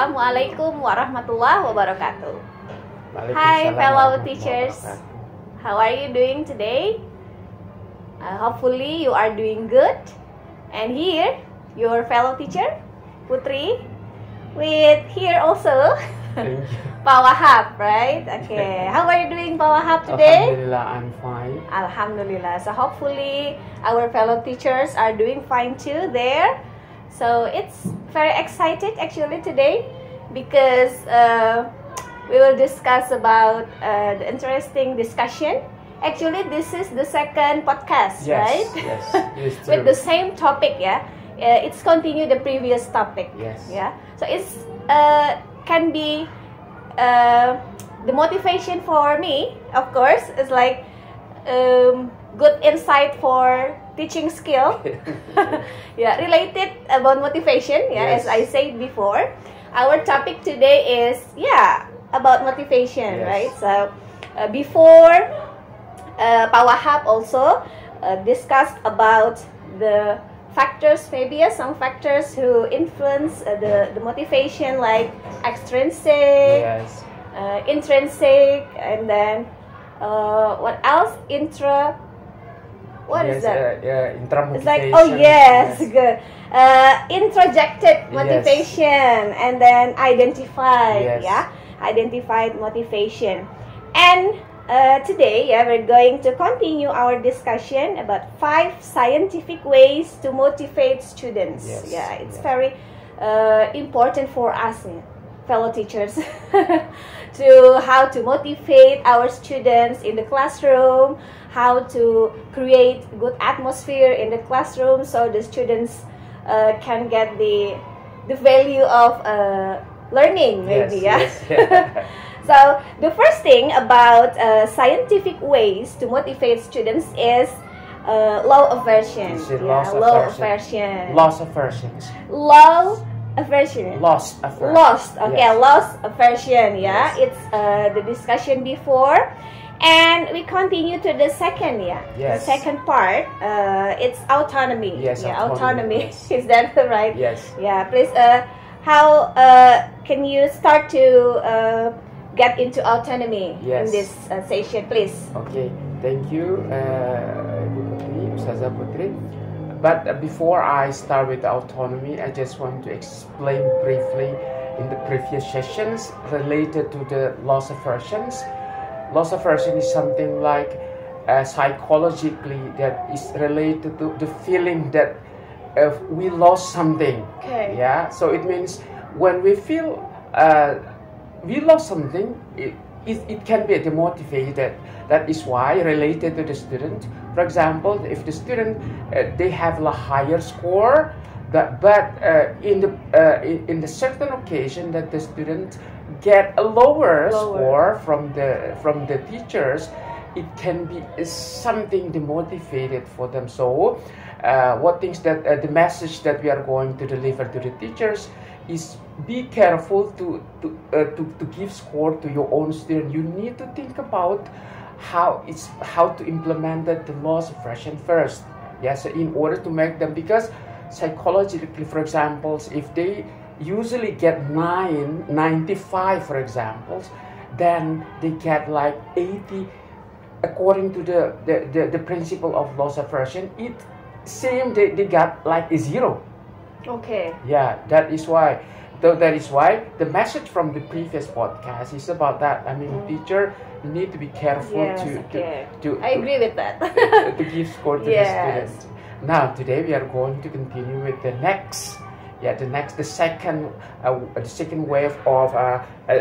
Assalamualaikum warahmatullahi wabarakatuh. Hi fellow teachers, how are you doing today? Hopefully you are doing good. And here, your fellow teacher, Putri, with here also, Pak Wahab, right? Okay, how are you doing, Pak Wahab, today? Alhamdulillah, I'm fine. Alhamdulillah. So hopefully our fellow teachers are doing fine too there. So it's very excited actually today because we will discuss about the interesting discussion. Actually, this is the second podcast, yes, right? Yes, with the same topic, yeah. It's continue the previous topic. Yes. Yeah. So it's can be the motivation for me, of course, is like good insight for teaching skill. Yeah, related about motivation. Yeah, yes. as I said before, our topic today is about motivation, yes. right? So before Pak Wahab also discussed about the factors, maybe some factors who influence the motivation, like extrinsic, yes. Intrinsic, and then what else? What is that? Intramotivation. It's like, oh yes, good. Introjected motivation, yes. And then identified, yes. Identified motivation. And today, we're going to continue our discussion about 5 scientific ways to motivate students. Yes. Yeah, it's very important for us, fellow teachers, to how to motivate our students in the classroom, how to create good atmosphere in the classroom so the students can get the value of learning, maybe. Yes, yeah. yes. So the first thing about scientific ways to motivate students is low aversion. Low aversion. Loss aversions. Low aversion. Lost aversion. Lost. Okay, yes. Lost aversion. Yeah, yes. It's the discussion before, and we continue to the second. Yes. The second part. It's autonomy. Yes. Yeah, autonomy. Yes. Is that right? Yes. Yeah. Please. How can you start to get into autonomy in this session, please? Okay, thank you, Ustazah Putri. But before I start with autonomy, I just want to explain briefly in the previous sessions related to the loss aversions. Loss aversion is something like psychologically that is related to the feeling that we lost something. Okay. Yeah, so it means when we feel we lost something, it can be demotivated. That is why related to the student. For example, if the student they have a higher score, but in the certain occasion that the student get a lower score from the teachers, it can be something demotivated for them. So what things that the message that we are going to deliver to the teachers is be careful to give score to your own student. You need to think about how to implement the loss aversion first. Yes, in order to make them, because psychologically, for example, if they usually get 95, for example, then they get like 80. According to the principle of loss aversion, it seems they got like a 0. Okay. Yeah, that is why the message from the previous podcast is about that. I mean, teacher need to be careful to I agree with that. to give score to the student. Now today we are going to continue with the second wave of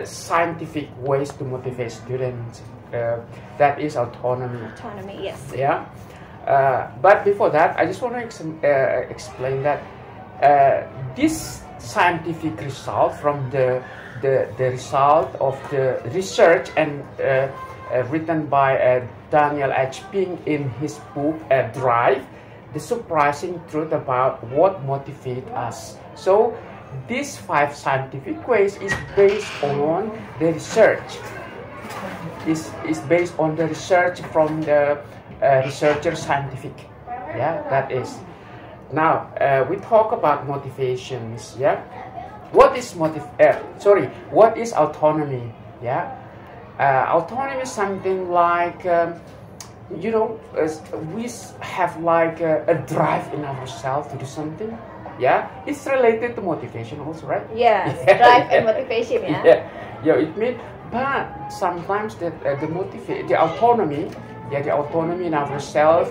scientific ways to motivate students. That is autonomy. Autonomy, yes. Yeah. But before that, I just want to explain that this scientific result from the result of the research and written by Daniel H. Pink in his book Drive, the surprising truth about what motivates us. So these 5 scientific ways is based on the research. Is based on the research from the researcher scientific. Yeah, that is. Now we talk about motivations. Yeah, what is what is autonomy? Yeah, autonomy is something like you know, we have like a drive in ourselves to do something. Yeah, it's related to motivation also, right? Yes, drive and motivation. Yeah. Yeah. It means, but sometimes the autonomy, the autonomy in ourselves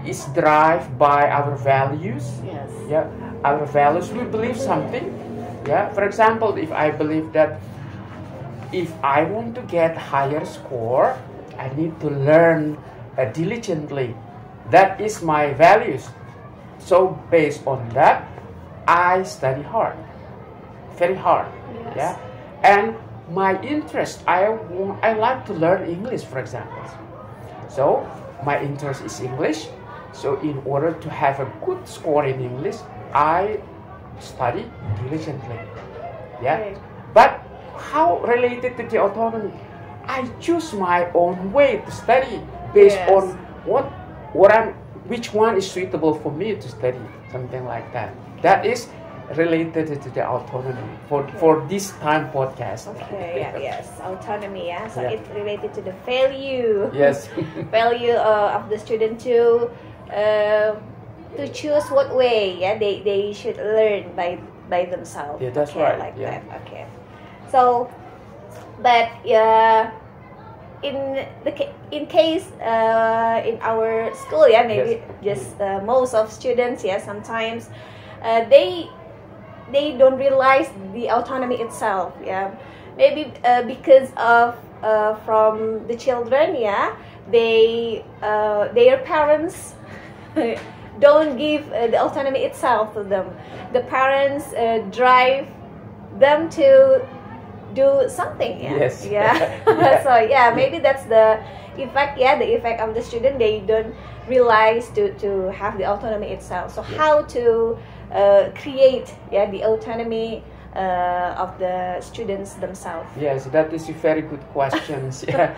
is driven by our values. Yes. Yeah, our values. We believe something. Yeah. For example, if I believe that if I want to get higher score, I need to learn diligently. That is my values. So based on that, I study hard, very hard. Yes. Yeah, and my interest, I like to learn English, for example. So my interest is English. So in order to have a good score in English, I study diligently. Yeah, Okay. but how related to the autonomy? I choose my own way to study based Yes. on which one is suitable for me to study, something like that. That is related to the autonomy for this time podcast. Okay. Yeah. Yes. Autonomy. Yeah. So Yeah. it's related to the value. Yes. Value of the student to choose what way. Yeah. They should learn by themselves. Yeah, that's okay, right. Like Yeah. that. Okay. So, but in case in our school, yeah, maybe just most of students, yeah, sometimes they don't realize the autonomy itself, yeah, maybe because of from the children, yeah, their parents don't give the autonomy itself to them. The parents drive them to do something. Yeah. Yes. Yeah. Yeah. So yeah, maybe that's the effect. Yeah, the effect of the student. They don't realize to have the autonomy itself. So how to create the autonomy of the students themselves? Yes, that is a very good question. Yeah.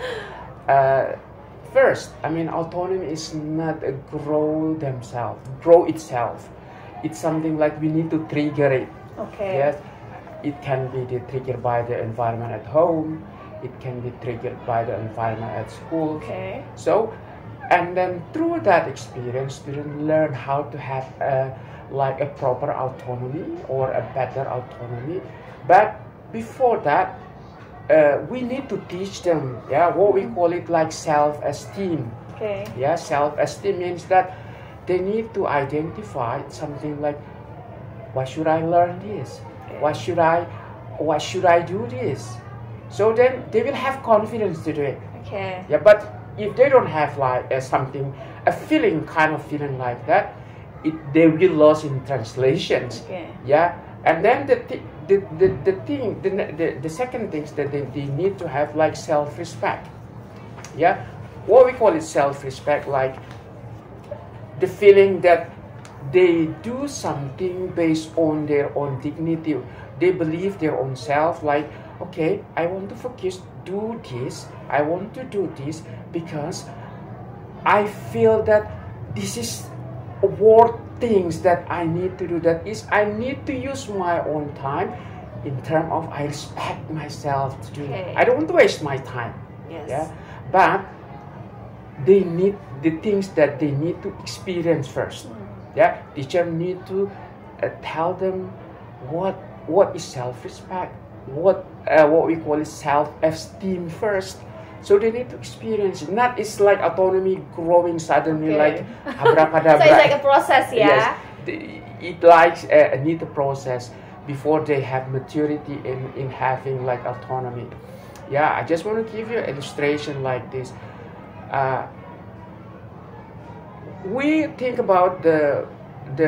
First, I mean, autonomy is not a grow itself. It's something like we need to trigger it. Okay. Yes. It can be triggered by the environment at home. It can be triggered by the environment at school. Okay. So, and then through that experience, students learn how to have like a proper autonomy or a better autonomy. But before that, we need to teach them, what we call it like self-esteem. Okay. Yeah, self-esteem means that they need to identify something like, why should I learn this? Why should I do this? So then they will have confidence to do it. Okay. Yeah, but if they don't have like a feeling like that, they will lose in translations. Okay. Yeah, and then the second thing is that they need to have like self-respect. Yeah, what we call it self-respect, like the feeling that they do something based on their own dignity. They believe their own self, like, okay, I want to do this. I want to do this because I feel that this is worth things that I need to do. That is, I need to use my own time in terms of I respect myself to do. Okay. I don't want to waste my time. Yes. Yeah, but they need the things that they need to experience first. Yeah, teacher need to tell them what is self-respect, what we call it self-esteem first. So they need to experience it. Not it's like autonomy growing suddenly like abracadabra. So it's like a process, yeah. Yes, it likes need a process before they have maturity in having like autonomy. Yeah, I just want to give you an illustration like this. We think about the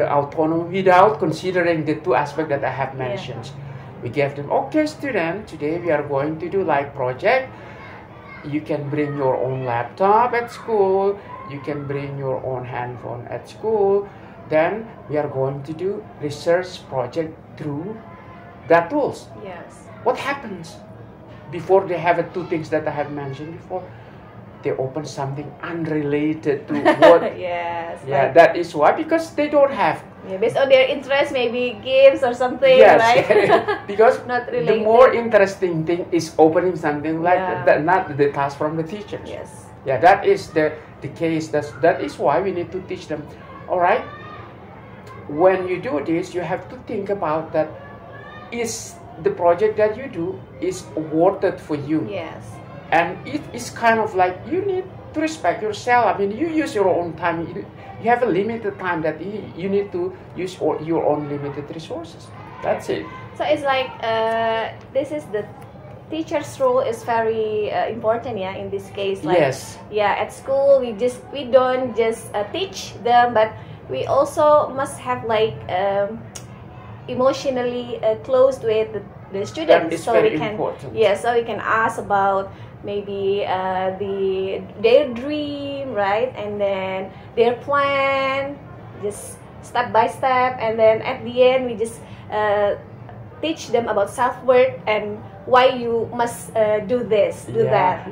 autonomy without considering the two aspects that I have mentioned. Yeah. We gave them, okay, student, today we are going to do like project. You can bring your own laptop at school. You can bring your own handphone at school. Then we are going to do research project through that tools. Yes. What happens before they have two things that I have mentioned before? they open something unrelated to what. Yes. Yeah, like, that is why, because they don't have. Yeah, based on their interest, maybe games or something, Yes, right? because Not the related. more interesting thing is opening something like that, not the task from the teachers. Yes. Yeah, that is the case. That is why we need to teach them. All right. When you do this, you have to think about that. Is the project that you do is worth it for you? Yes. And it is kind of like you need to respect yourself. I mean, you use your own time. You have a limited time that you need to use your own limited resources. That's it. So it's like this is the teacher's role is very important, yeah. In this case, like, yes. Yeah, at school we don't just teach them, but we also must have like emotionally close with the students, That is so very we can important. so we can ask about maybe their dream, right, and then their plan, just step by step, and then at the end we just teach them about self-worth and why you must do this, do that,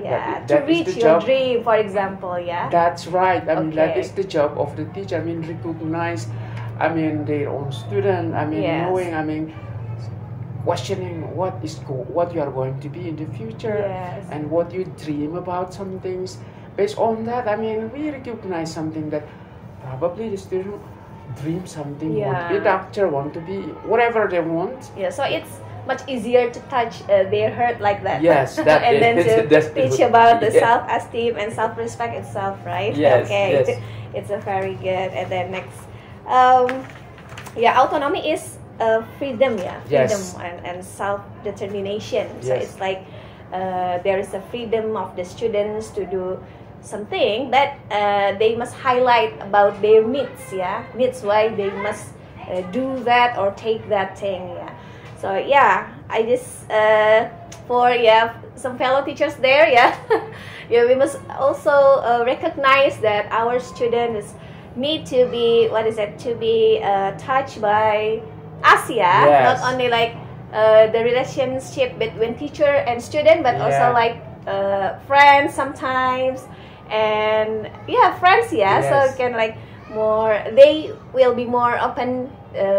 to reach your dream, for example, yeah. That's right. I mean, that is the job of the teacher. I mean, recognize, I mean, their own student. I mean, knowing, I mean, questioning what you are going to be in the future, and what you dream about some things. Based on that, I mean, we recognize something that probably the student dream something, want to be a doctor, want to be whatever they want. Yeah, so it's much easier to touch their heart like that. Yes, that and then to teach about the self-esteem and self-respect itself, right? Yes, okay, yes. It's a very good. And then next, autonomy is freedom, freedom and self-determination. So it's like there is a freedom of the students to do something, but they must highlight about their needs, needs why they must do that or take that thing, So I just for some fellow teachers there, we must also recognize that our students need to be touched by us, not only like the relationship between teacher and student, but also like friends sometimes, and friends, so it can like they will be more open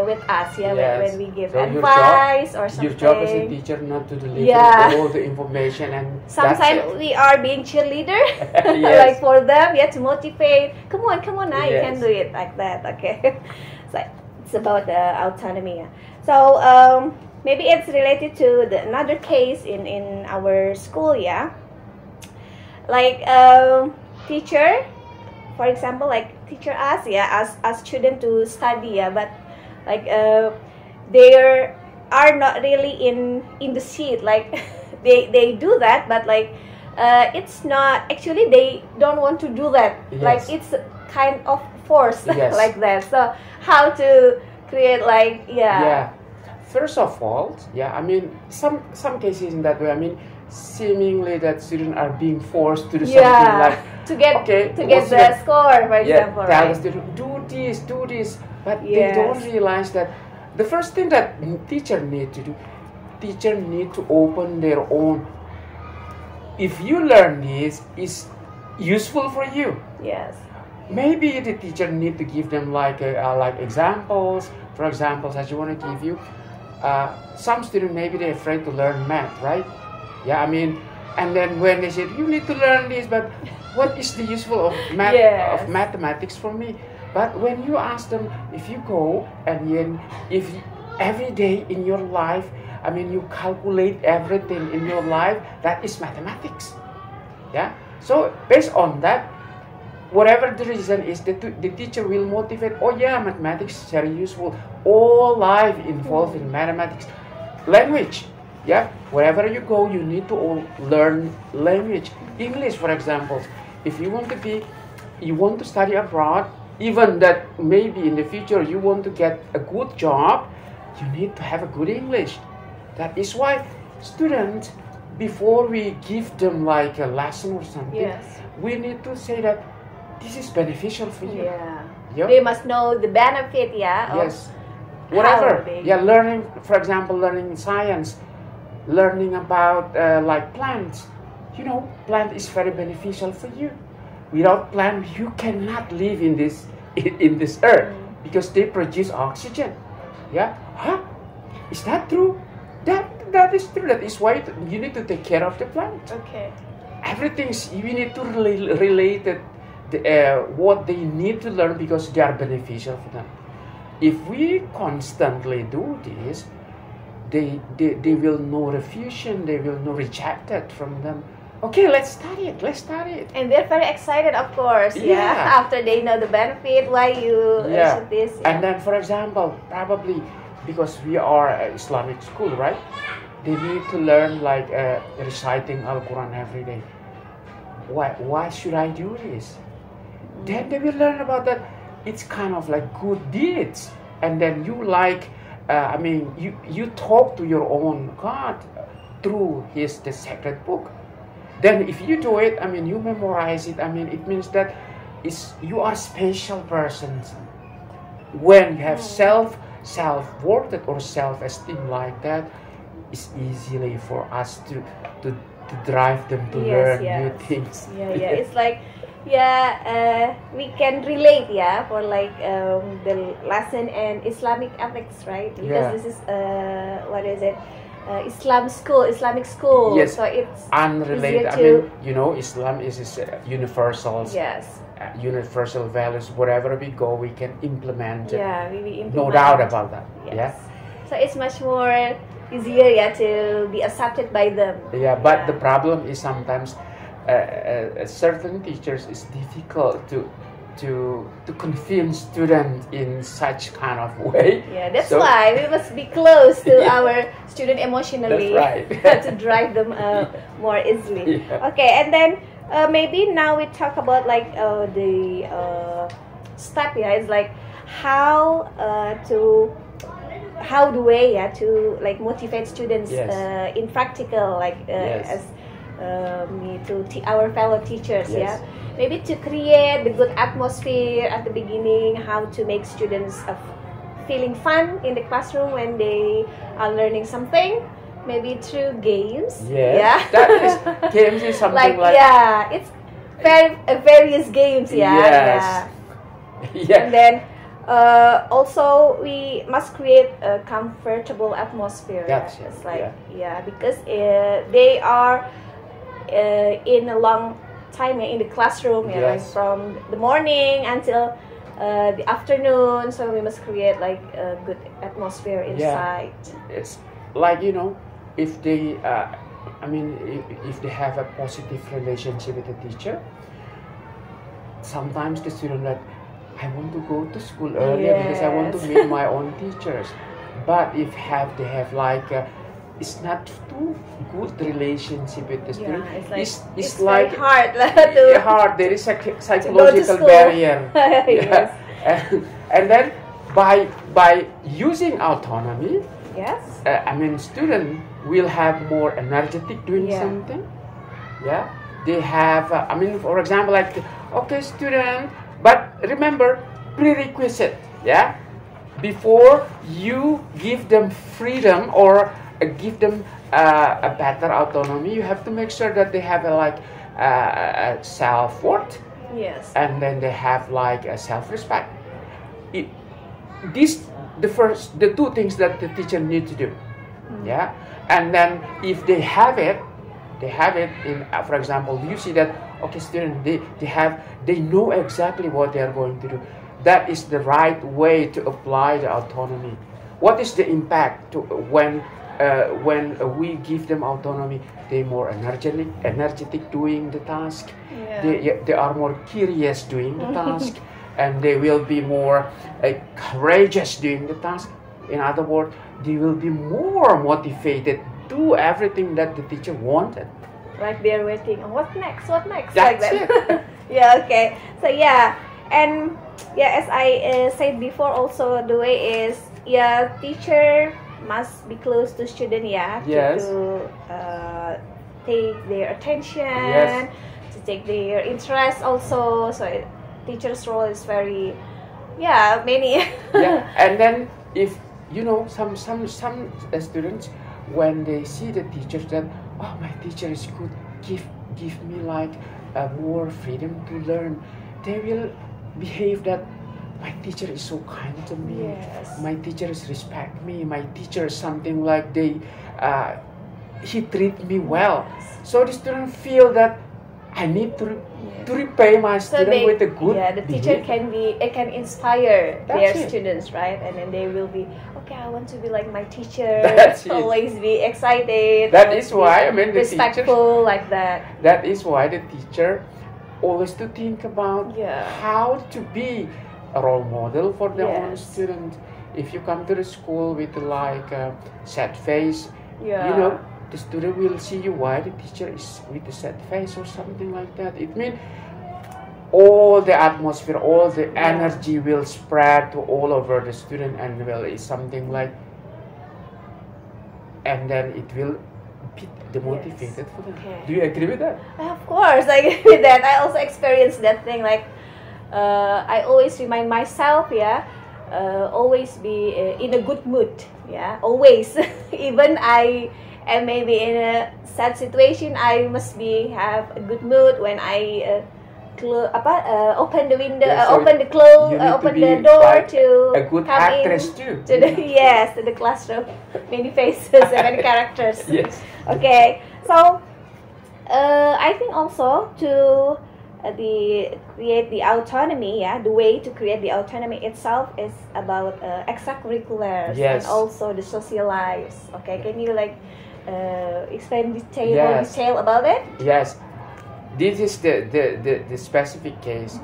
with us, when we give advice or something. Your job as a teacher not to deliver all the information, and sometimes we are being cheerleader, like for them, to motivate. Come on, now you can do it like that. Okay, so it's about the autonomy. So maybe it's related to another case in our school, like teacher, for example, like teacher us, as student to study, but like they are not really in the seat, like they do that, but like it's not actually, they don't want to do that, like it's kind of forced, like that. So how to create like first of all, I mean, some cases in that way, I mean, seemingly that students are being forced to do something, like to get the score, for example, tell the student, do this, but they don't realize that the first thing that teacher need to do, teacher need to open their own. If you learn this is useful for you, maybe the teacher need to give them like examples. For example, as you want to give you, some students maybe they're afraid to learn math, right? I mean, and then when they said you need to learn this, but what is the useful of mathematics for me? But when you ask them, if you go and then if every day in your life, I mean, you calculate everything in your life, that is mathematics. So based on that, whatever the reason is, the teacher will motivate. Oh mathematics is very useful. All life involved in mathematics. Language. Wherever you go, you need to learn language. English, for example. If you want to study abroad, even that maybe in the future you want to get a good job, you need to have a good English. That is why students, before we give them like a lesson or something, we need to say that this is beneficial for you. They must know the benefit, whatever. Learning, for example, learning science, learning about like plants. you know, plant is very beneficial for you. Without plant, you cannot live in this earth because they produce oxygen. Yeah, huh? Is that true? That is true. That is why you need to take care of the plant. Okay. Everything's you need to relate it, what they need to learn because they are beneficial for them. If we constantly do this, they will know refusion. They will know rejected from them. Okay, let's study it. Let's study it. And they're very excited, of course. Yeah. After they know the benefit, why you should this. Yeah. And then, for example, probably because we are an Islamic school, right? They need to learn like reciting Al-Quran every day. Why should I do this? Then they will learn about that. It's kind of like good deeds. And then you like, you talk to your own God through the sacred book. Then if you do it, you memorize it. It means that you are a special person. When you have self-worth or self-esteem like that, it's easily for us to drive them to learn new things. It's like we can relate for like the lesson in Islamic ethics, right? Because this is Islamic school. Yes. So it's unrelated. Islam is universal. Yes. Universal values. Wherever we go, we can implement it. Yeah, we implement. No doubt about that. Yes. Yeah. So it's much more easier, to be accepted by them. Yeah, but the problem is sometimes certain teachers is difficult to convince students in such kind of way. Yeah, that's why we must be close to our student emotionally. That's right. To drive them more easily. Yeah. Okay, and then maybe now we talk about like the step. It's like how the way to like motivate students in practical, like as our fellow teachers. Maybe to create the good atmosphere at the beginning, how to make students feeling fun in the classroom when they are learning something, maybe through games. That is, games is something like it's various games. Yeah. And then also we must create a comfortable atmosphere. That's it's like because they are in a long time in the classroom, like from the morning until the afternoon. So we must create like a good atmosphere inside. It's like if they if they have a positive relationship with the teacher, sometimes the student like, I want to go to school earlier because I want to meet my own teachers. But if they have like it's not too good relationship with the student. It's like very hard. There is a psychological barrier. And then by using autonomy, student will have more energetic doing something. They have for example, like student, but remember prerequisite. Before you give them freedom or give them a better autonomy, you have to make sure that they have a self-worth. And then they have like a self-respect. The two things that the teacher needs to do. And then if they have it in for example, you see that student they know exactly what they are going to do. That is the right way to apply the autonomy. What is the impact when we give them autonomy? They're more energetic doing the task. They are more curious doing the task, and they will be more courageous doing the task. In other words, they will be more motivated to do everything that the teacher wanted. Like they're waiting. What next? That's like that. it. Okay. So and as I said before, also the way is teacher must be close to student, to take their attention, to take their interest also. So teacher's role is very many. And then if some students, when they see the teacher, that my teacher is good, give me like more freedom to learn, they will behave that my teacher is so kind to me. Yes. My teachers respect me. My teacher is something like he treat me well. Yes. So the student feel that I need to repay my student with a good the teacher can inspire their it. students, right? And then they will be, okay, I want to be like my teacher. That's always be excited. That is why, I mean, the respectful, like that. That is why the teacher always to think about Yeah. how to be a role model for their own Yes. student. If you come to the school with like a sad face, Yeah. you know, the student will see you why the teacher is with a sad face or something like that. It means all the atmosphere, all the energy will spread to all over the student, and well, it's something like, and then it will be demotivated for them. Okay. Do you agree with that? Of course, I agree with that. I also experienced that thing. Like, I always remind myself, always be in a good mood. Yeah, always. Even I am maybe in a sad situation, I must have a good mood when I open the window, open the door like to a good come actress in too. to the to the classroom. Many faces and many characters. Yes. Okay, so I think also to create the autonomy, the way to create the autonomy itself is about extracurriculars and also the social lives. Okay, can you like explain more detail about it? Yes, this is the specific case.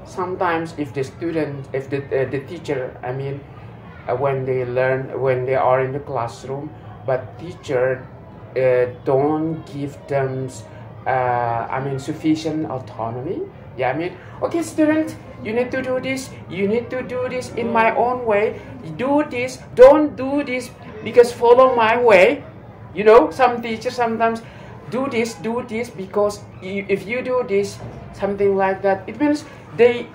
Sometimes if the student, if the teacher, I mean, when they are in the classroom, but teacher don't give them sufficient autonomy. Yeah, I mean, okay, student, you need to do this. You need to do this in my own way. Do this. Don't do this because follow my way. You know, some teachers sometimes do this because if you do this, something like that. It means they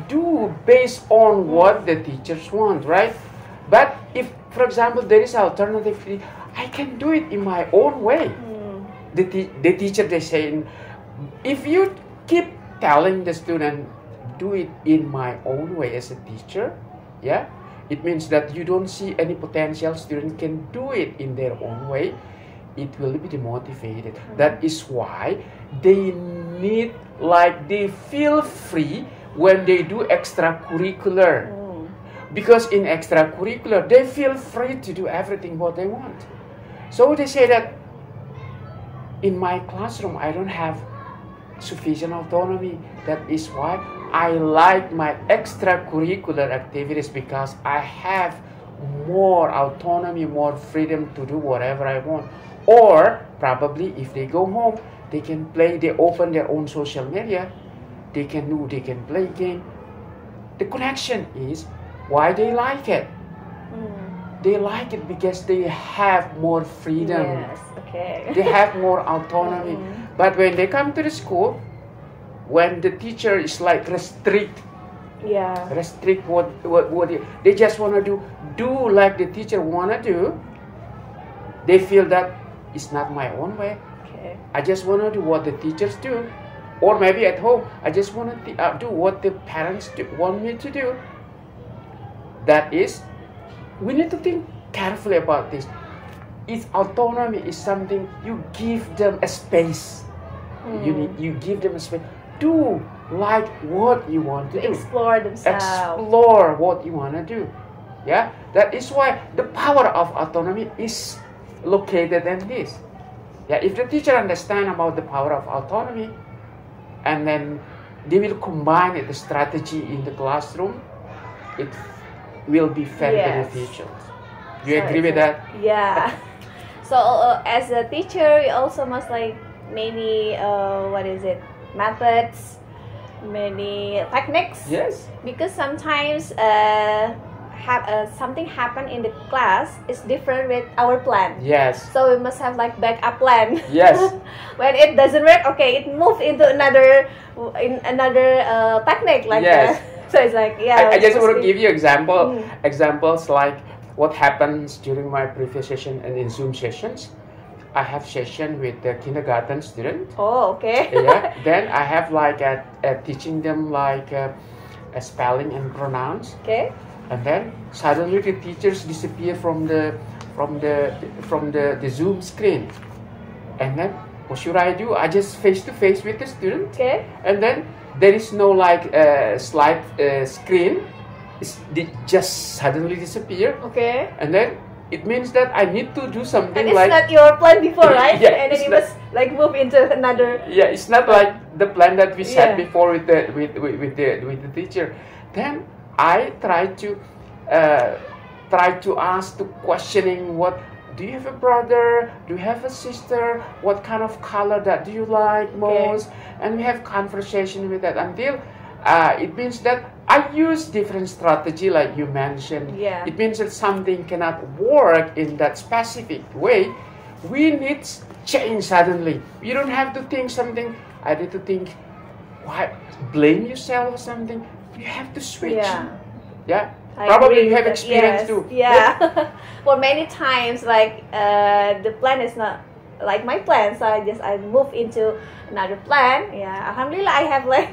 do based on what the teachers want, right? But if, for example, there is alternative, I can do it in my own way. The teacher, they say, if you keep telling the student, do it in my own way as a teacher, it means that you don't see any potential student can do it in their own way. It will be demotivated. That is why they need, like, they feel free when they do extracurricular. Because in extracurricular, they feel free to do everything what they want. So they say that in my classroom, I don't have sufficient autonomy. That is why I like my extracurricular activities, because I have more autonomy, more freedom to do whatever I want. Or probably if they go home, they can play, they open their own social media, they can play game. The connection is why they like it. They like it because they have more freedom. Yes, okay. They have more autonomy. But when they come to the school, when the teacher is like restrict what they just want to do like the teacher want to do, they feel that it's not my own way. Okay. I just want to do what the teachers do. Or maybe at home, I just want to do what the parents want me to do. That is, we need to think carefully about this. Its autonomy is something you give them a space. You give them a space. Do like what you want to do. Explore themselves. Explore what you want to do. Yeah, that is why the power of autonomy is located in this. Yeah, if the teacher understand about the power of autonomy, and then they will combine it, the strategy in the classroom, it will be very beneficial. Do you agree with that? Yeah. So as a teacher, you also must like many methods, many techniques. Yes. Because sometimes something happen in the class is different with our plan. Yes. So we must have like backup plan. Yes. When it doesn't work, okay, it moves into another technique like that. So it's like, I just want to give you examples like what happens during my previous session and in Zoom sessions. I have session with the kindergarten student. Oh, okay. Yeah. Then I have like teaching them like spelling and pronouns. Okay. And then suddenly the teachers disappear from the Zoom screen. And then what should I do? I just face to face with the student. Okay. And then there is no like slide screen. It just suddenly disappear. Okay. And then it means that I need to do something and it's like... not your plan before, right? Yeah, and then you must like move into another... Yeah, it's not like the plan that we set before with the teacher. Then I try to ask the questioning, what do you have a brother? Do you have a sister? What kind of color that do you like most? And we have conversation with that until it means that I use different strategy like you mentioned. Yeah. It means that something cannot work in that specific way. We need change suddenly. You don't have to think something. I need to think, why blame yourself or something. You have to switch. Yeah. Yeah. I Probably agree you have with that. experience Yes. too. Yeah. Well, many times like the plan is not like my plan, so I move into another plan. Yeah, alhamdulillah, I have like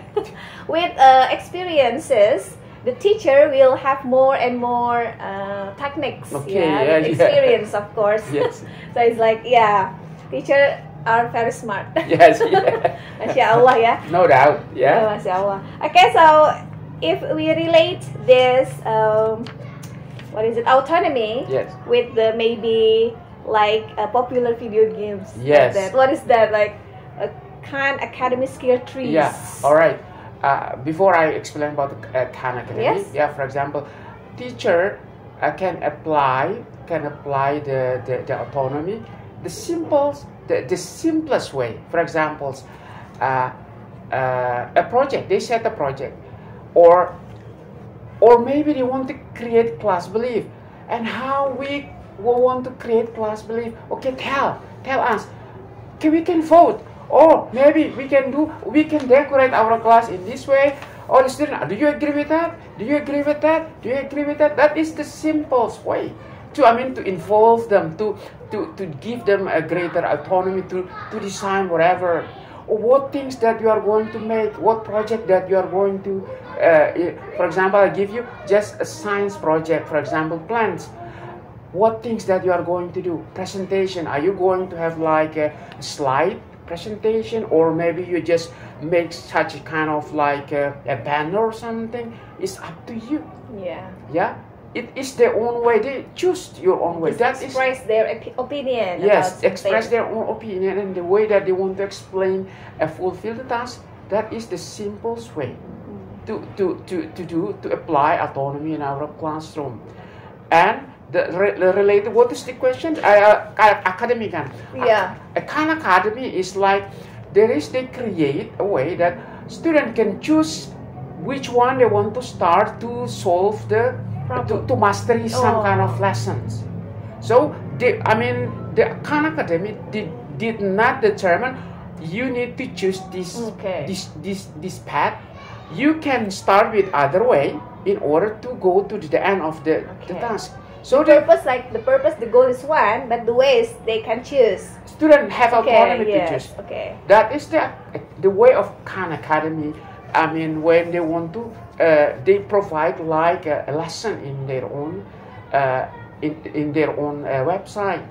with experiences, the teacher will have more and more techniques. Okay, experience, of course. Yes. So it's like, teacher are very smart. Yes. Yeah. Masya Allah, ya. No doubt. Yeah. Masya Allah. Okay, so if we relate this, autonomy, with the maybe like popular video games. Yes. Like that. What is that? Like Khan Academy skill trees. Yeah. All right. Before I explain about Khan Academy, yes. For example, teacher can apply the autonomy the simplest way. For example, a project. They set a project, or maybe they want to create class belief, and how we want to create class belief. Okay, tell us. Okay, we can vote. Or maybe we can decorate our class in this way. Or the student, do you agree with that? Do you agree with that? Do you agree with that? That is the simplest way to involve them, to give them a greater autonomy to design whatever, or what things that you are going to make, what project that you are going to. For example, I give you just a science project. For example, plants. What things that you are going to do? Presentation. Are you going to have like a slide presentation, or maybe you just make such a kind of like a banner or something? It's up to you. Yeah. It is their own way. They choose your own way. That express their opinion. Yes, express their own opinion, and the way that they want to explain and fulfill the task. That is the simplest way to apply autonomy in our classroom. And the related, what is the question? Akademika. Yeah. A Khan Academy is like they create a way that student can choose which one they want to start to solve the to mastery some kind of lessons. So the Khan Academy did not determine you need to choose this path. You can start with other way in order to go to the end of the task. So the goal is one, but the ways they can choose. Students have autonomy to choose. Okay. That is the way of Khan Academy. When they want to, they provide like a lesson in their own, in their own website,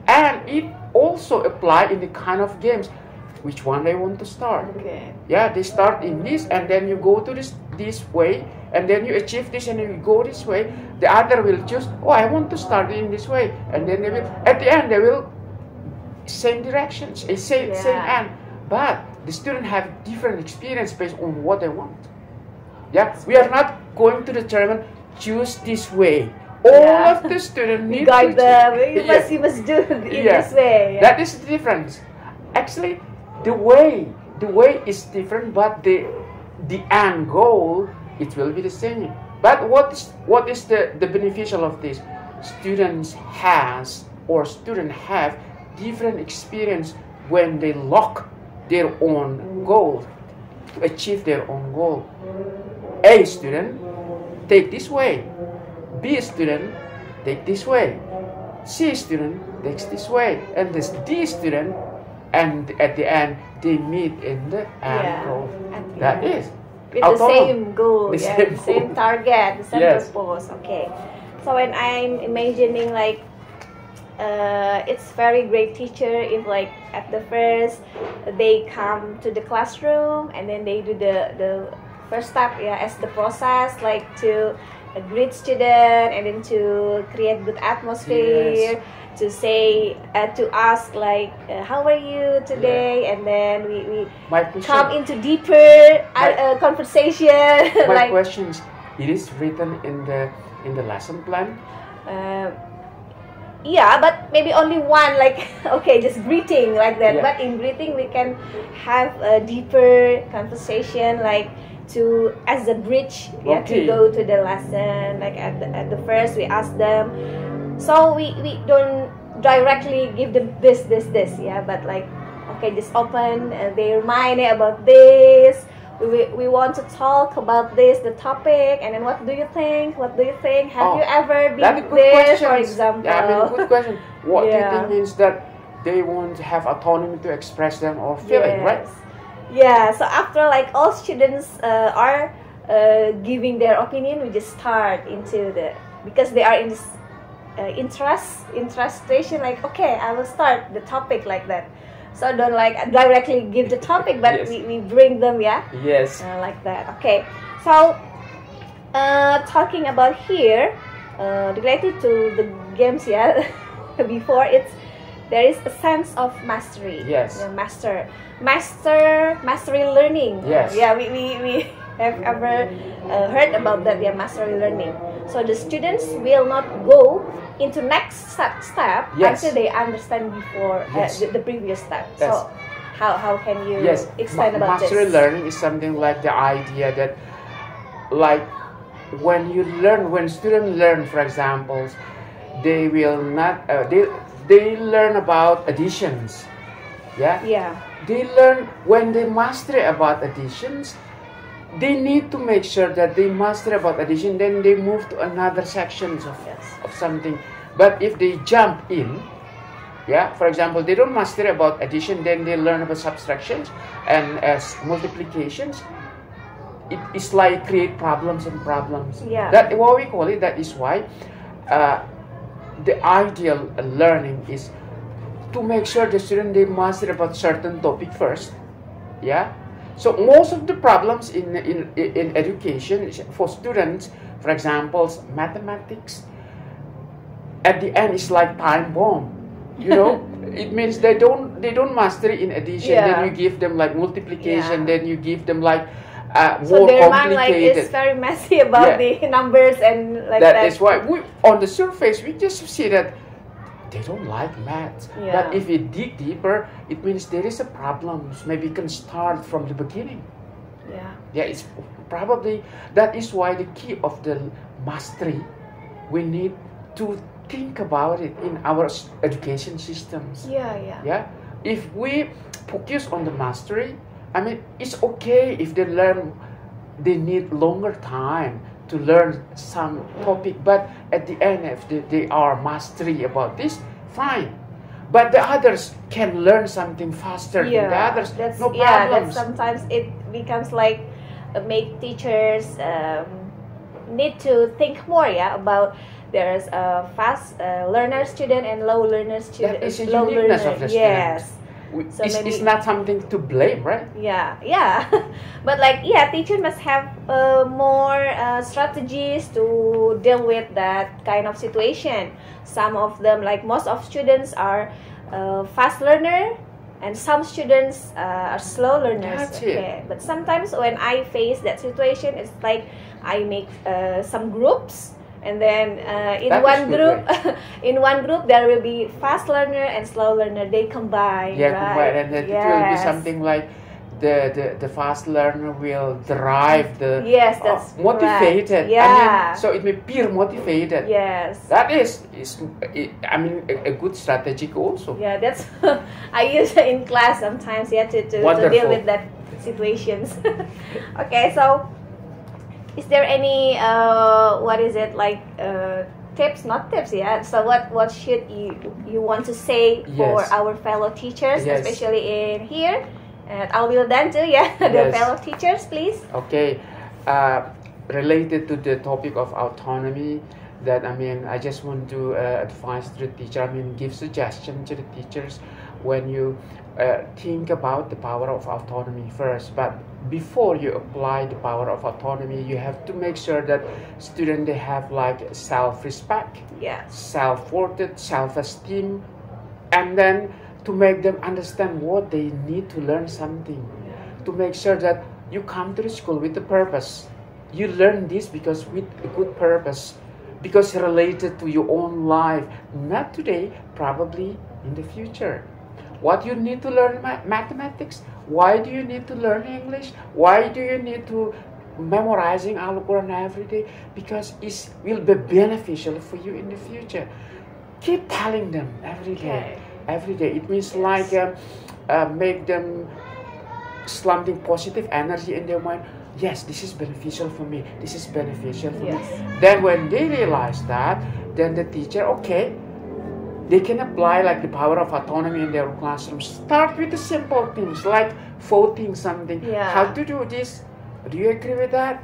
and it also apply in the kind of games. Which one they want to start? Okay. Yeah, they start in this, and then you go to this way, and then you achieve this, and you go this way. The other will choose, I want to start in this way, and then they will, at the end, they will same directions, same end. But the student have different experience based on what they want. Yeah, we are not going to determine choose this way. All of the students need to guide them. You must do it in this way. Yeah. That is the difference. Actually, the way is different, but the end goal, it will be the same. But what is the beneficial of this? Students have different experience when they lock their own goal to achieve their own goal. A student take this way, B student take this way, C student takes this way, and this D student, and at the end they meet in the end goal. That is with autonomy. The same goal, the same target, the same purpose. Okay, so when I'm imagining like it's very great teacher if like at the first they come to the classroom and then they do the first step as the process like to greet student and then to create good atmosphere, to say to ask like how are you today, and then we come into deeper conversation. My questions, it is written in the lesson plan. Yeah, but maybe only one, like, okay, just greeting like that. But in greeting, we can have a deeper conversation, like to as a bridge, to go to the lesson. Like at the first, we ask them. So we don't directly give them this, but like, okay, just open their mind about this. We want to talk about this, the topic, and then what do you think? Have you ever been this, for example? Yeah, good question. What do you think means that they won't have autonomy to express them or feeling, right? Yeah, so after like all students are giving their opinion, we just start into because they are in this interest station, like, okay, I will start the topic like that. So don't like directly give the topic, but we bring them, like that. Okay, so talking about here, related to the games, before there is a sense of mastery. Mastery learning. We have ever heard about that, mastery learning. So the students will not go into next step until they understand before the previous step. So how can you explain about this? Mastery learning is something like the idea that, like, when students learn, for example, they will not they learn about additions. They learn when they master about additions. They need to make sure that they master about addition, then they move to another sections of something. But if they jump in, for example, they don't master about addition, then they learn about subtractions and as multiplications. It is like create problems and problems. That what we call it. That is why the ideal learning is to make sure the student they master about certain topic first. So most of the problems in education for students, for example, mathematics, at the end is like time bomb. It means they don't master in addition. Then you give them like multiplication. Then you give them like so more their complicated. mind like is very messy about the numbers and like that. That is why on the surface we just see that they don't like maths. But if we dig deeper, it means there is a problem. Maybe you can start from the beginning. It's probably that is why the key of the mastery, we need to think about it in our education systems. If we focus on the mastery, I mean, it's okay if they need longer time to learn some topic, but at the end, if they are mastery about this, fine. But the others can learn something faster than the others. No problems. That sometimes it becomes like make teachers need to think more about there's a fast learner student and low learner student. That is a uniqueness of the student. So it's not something to blame, right? But like teacher must have more strategies to deal with that kind of situation. Some of them, like most of students are fast learner and some students are slow learners. But sometimes when I face that situation, it's like I make some groups. And then in one group there will be fast learner and slow learner. They combine. Combine, and then it will be something like the fast learner will drive the motivated. I mean, so it may peer motivated. That is I mean a good strategy also. That's I use it in class sometimes. To deal with that situations. Okay, so. Is there any tips, not tips, yeah. So what should you want to say for our fellow teachers, especially in here at Al-Wildan too, the fellow teachers, please. Okay, related to the topic of autonomy, that I just want to advise to the teacher, give suggestion to the teachers when you think about the power of autonomy first. But before you apply the power of autonomy, you have to make sure that students, they have like self-respect, self-worth, self-esteem, and then to make them understand what they need to learn something, to make sure that you come to the school with a purpose. You learn this because with a good purpose, because related to your own life, not today, probably in the future. What you need to learn mathematics? Why do you need to learn English? Why do you need to memorizing Al-Quran every day? Because it will be beneficial for you in the future. Keep telling them every day. Every day. It means like make them something positive energy in their mind. Yes, this is beneficial for me. This is beneficial for me. Then when they realize that, then the teacher, they can apply like the power of autonomy in their classroom. Start with the simple things like voting something. How to do this? Do you agree with that?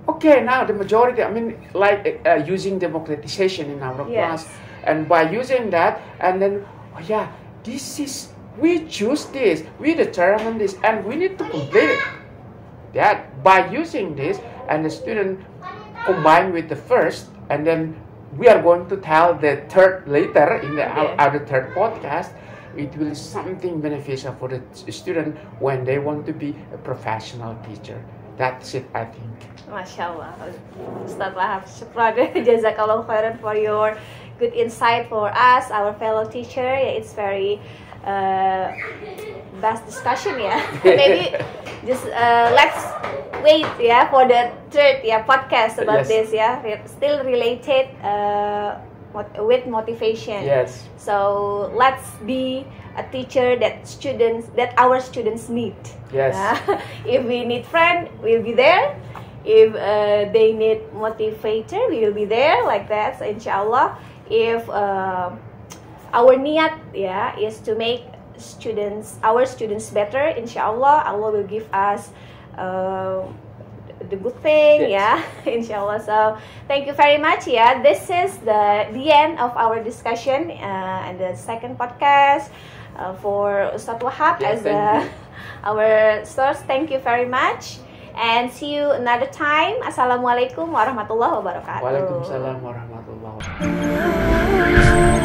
Okay, now the majority, like using democratization in our class. And by using that, and then, this is, we choose this, we determine this, and we need to complete it. That by using this, and the student combine with the first, and then we are going to tell the third later in the other third podcast. It will be something beneficial for the student when they want to be a professional teacher. That's it, I think. MashaAllah, Ustaz Wahab, syukran, jazakallah khairan for your good insight for us, our fellow teacher. It's very best discussion, Maybe just let's wait, for the third, podcast about this, still related with motivation. So let's be a teacher that our students need. If we need friend, we'll be there. If they need motivator, we will be there, like that. So inshallah, if our niyat is to make our students better, inshallah Allah will give us the good thing, inshallah. So thank you very much. This is the end of our discussion and the second podcast for Ustaz Wahab as our source. Thank you very much, and see you another time. Assalamualaikum warahmatullahi wabarakatuh. Waalaikumsalam warahmatullahi wabarakatuh.